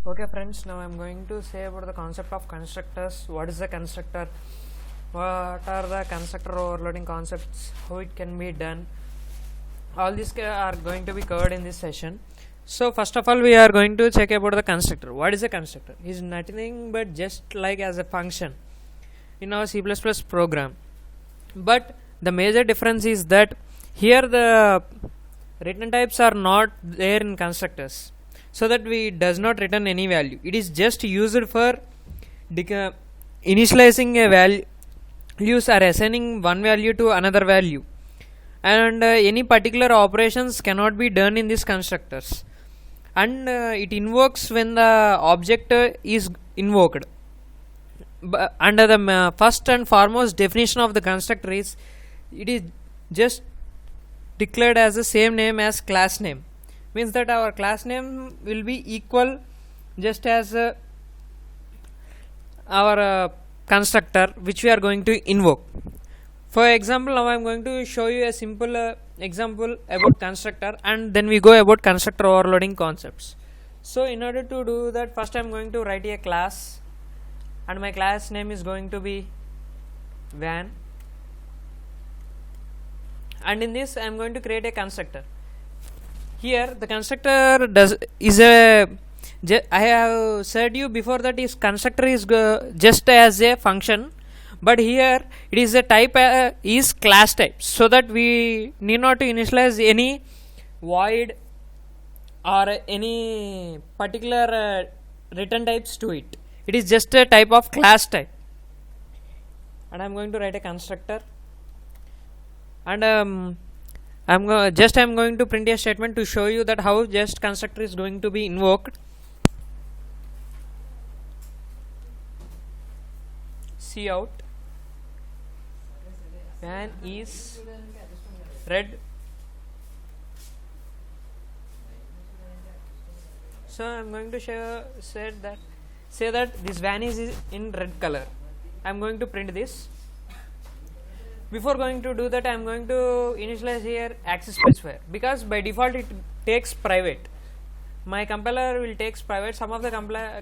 Okay friends, now I am going to say about the concept of constructors. What is the constructor? What are the constructor overloading concepts? How it can be done? All these are going to be covered in this session. So first of all, we are going to check about the constructor. What is a constructor? It is nothing but just like as a function in our C++ program. But the major difference is that here the return types are not there in constructors, so that we does not return any value. It is just used for initializing a values or assigning one value to another value, and any particular operations cannot be done in these constructors, and it invokes when the object is invoked. Under the first and foremost definition of the constructor is, it is just declared as the same name as class name. Means that our class name will be equal just as our constructor which we are going to invoke. For example, now I am going to show you a simple example about constructor, and then we go about constructor overloading concepts. So in order to do that, first I am going to write a class, and my class name is going to be van, and in this I am going to create a constructor. Here the constructor I have said you before that is constructor is just as a function, but here it is a type is class type, so that we need not to initialize any void or any particular return types to it. It is just a type of class type, and I am going to write a constructor, and I'm going to print a statement to show you that how just constructor is going to be invoked. Cout van is red. So I'm going to say that this van is in red color. I'm going to print this. Before going to do that, I am going to initialize here access specifier, because by default it takes private. My compiler will takes private. Some of the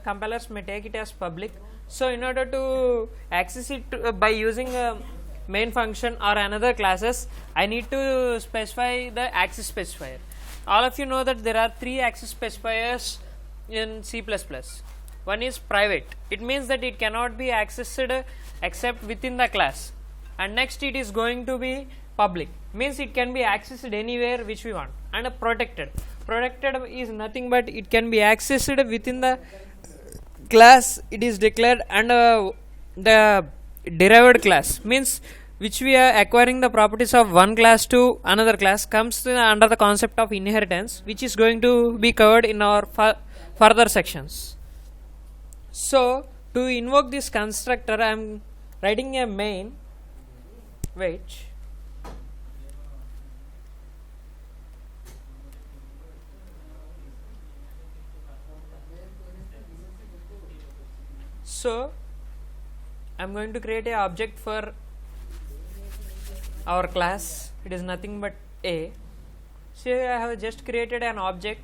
compilers may take it as public. So in order to access it by using a main function or another classes, I need to specify the access specifier. All of you know that there are three access specifiers in C++. One is private. It means that it cannot be accessed except within the class. And next it is going to be public, means it can be accessed anywhere which we want. And a protected is nothing but it can be accessed within the class it is declared, and the derived class means which we are acquiring the properties of one class to another class comes under the concept of inheritance, which is going to be covered in our further sections. So to invoke this constructor, I am writing a main. Wait. So I am going to create a object for our class. It is nothing but A. So I have just created an object,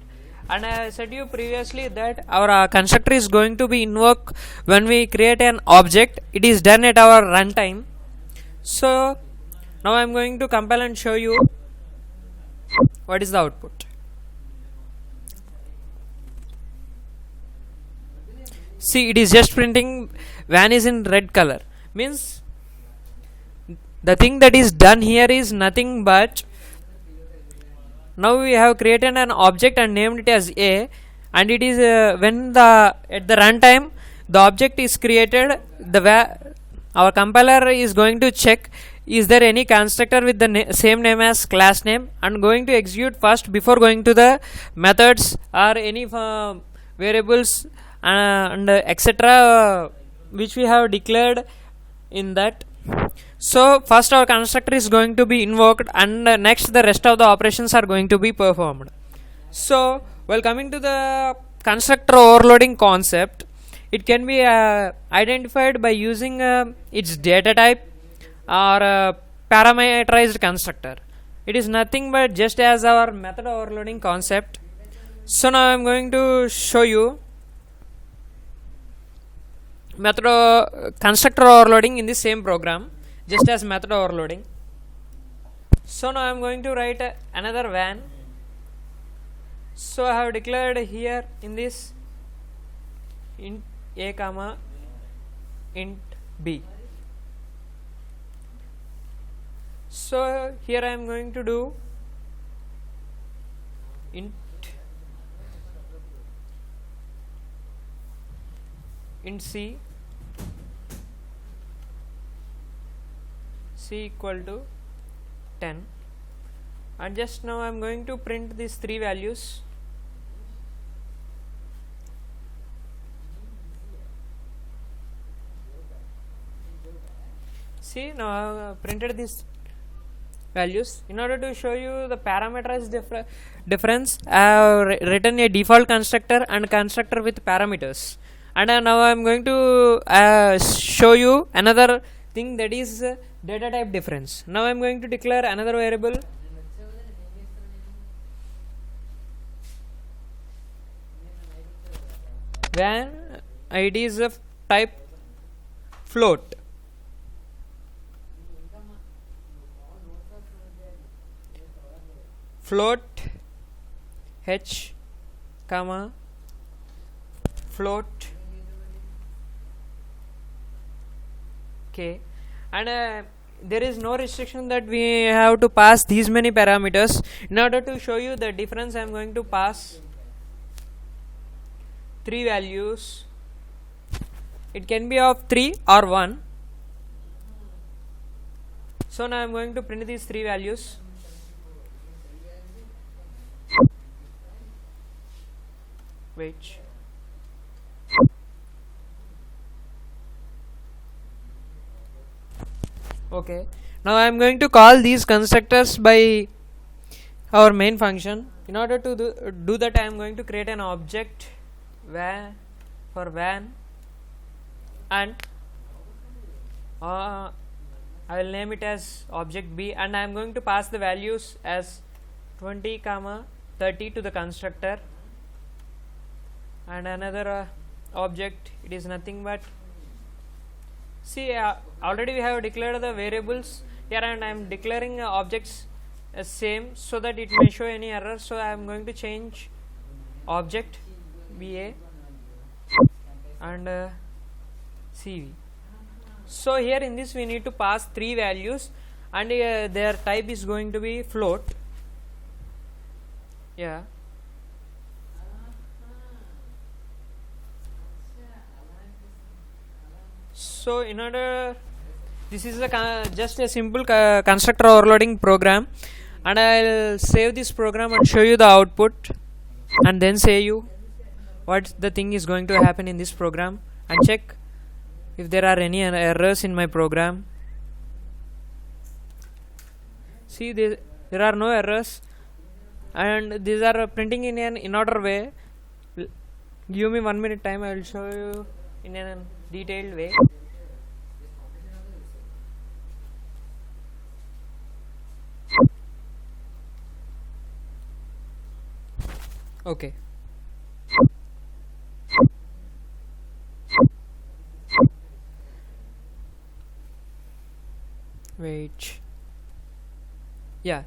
and I said you previously that our constructor is going to be invoked when we create an object. It is done at our runtime. So now I am going to compile and show you what is the output. See, it is just printing van is in red color. Means the thing that is done here is nothing but, now we have created an object and named it as A, and it is when at the runtime the object is created, our compiler is going to check is there any constructor with the same name as class name, and going to execute first before going to the methods or any variables and etc. Which we have declared in that. So first our constructor is going to be invoked, and next the rest of the operations are going to be performed. So while coming to the constructor overloading concept, it can be identified by using its data type or parameterized constructor. It is nothing but just as our method overloading concept. So now I am going to show you method constructor overloading in the same program, just as method overloading. So now I am going to write another van. So I have declared here in this int a comma int b. So here I am going to do int c equal to 10, and just now I am going to print these three values. See, now I have printed these values. In order to show you the parameterized difference, I have written a default constructor and constructor with parameters. And now I am going to show you another thing, that is data type difference. Now I am going to declare another variable when id is of type float. Float h comma float k, and there is no restriction that we have to pass these many parameters. In order to show you the difference, I am going to pass three values. It can be of 3 or 1. So now I am going to print these three values. Wait. Okay, now I am going to call these constructors by our main function. In order to do that, I am going to create an object for van, and I will name it as object b, and I am going to pass the values as 20 comma 30 to the constructor, and another object, it is nothing but, see, already we have declared the variables here, and I am declaring objects as same so that it may show any error. So I am going to change object va and cv. So here in this we need to pass three values, and their type is going to be float. Yeah. So in order, this is just a simple constructor overloading program, and I will save this program and show you the output, and then say you what the thing is going to happen in this program, and check if there are any errors in my program. See, there are no errors, and these are printing in an in order way. Give me 1 minute time, I will show you in a detailed way. Okay. Wait. Yeah.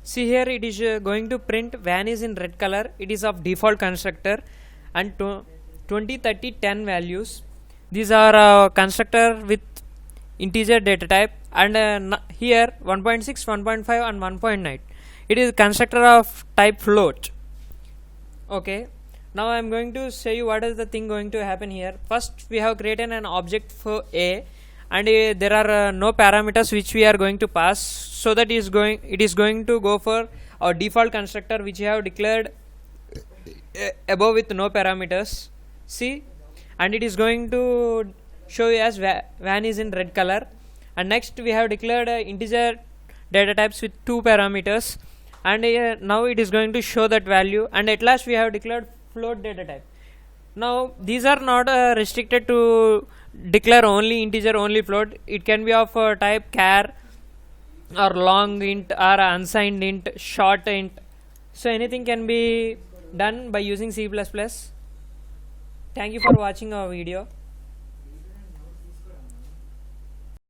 See here, it is going to print van is in red color. It is of default constructor, and 20, 30, 10 values. These are constructor with integer data type, and here 1.6, 1.5 and 1.9. It is constructor of type float. Okay, now I am going to show you what is the thing going to happen here. First, we have created an object for a, and there are no parameters which we are going to pass, so that it is going to go for our default constructor which we have declared above with no parameters. See, and it is going to show you as van is in red color, and next we have declared integer data types with 2 parameters, and now it is going to show that value, and at last we have declared float data type. Now these are not restricted to declare only integer, only float. It can be of type char or long int or unsigned int, short int. So anything can be done by using C++. Thank you for watching our video.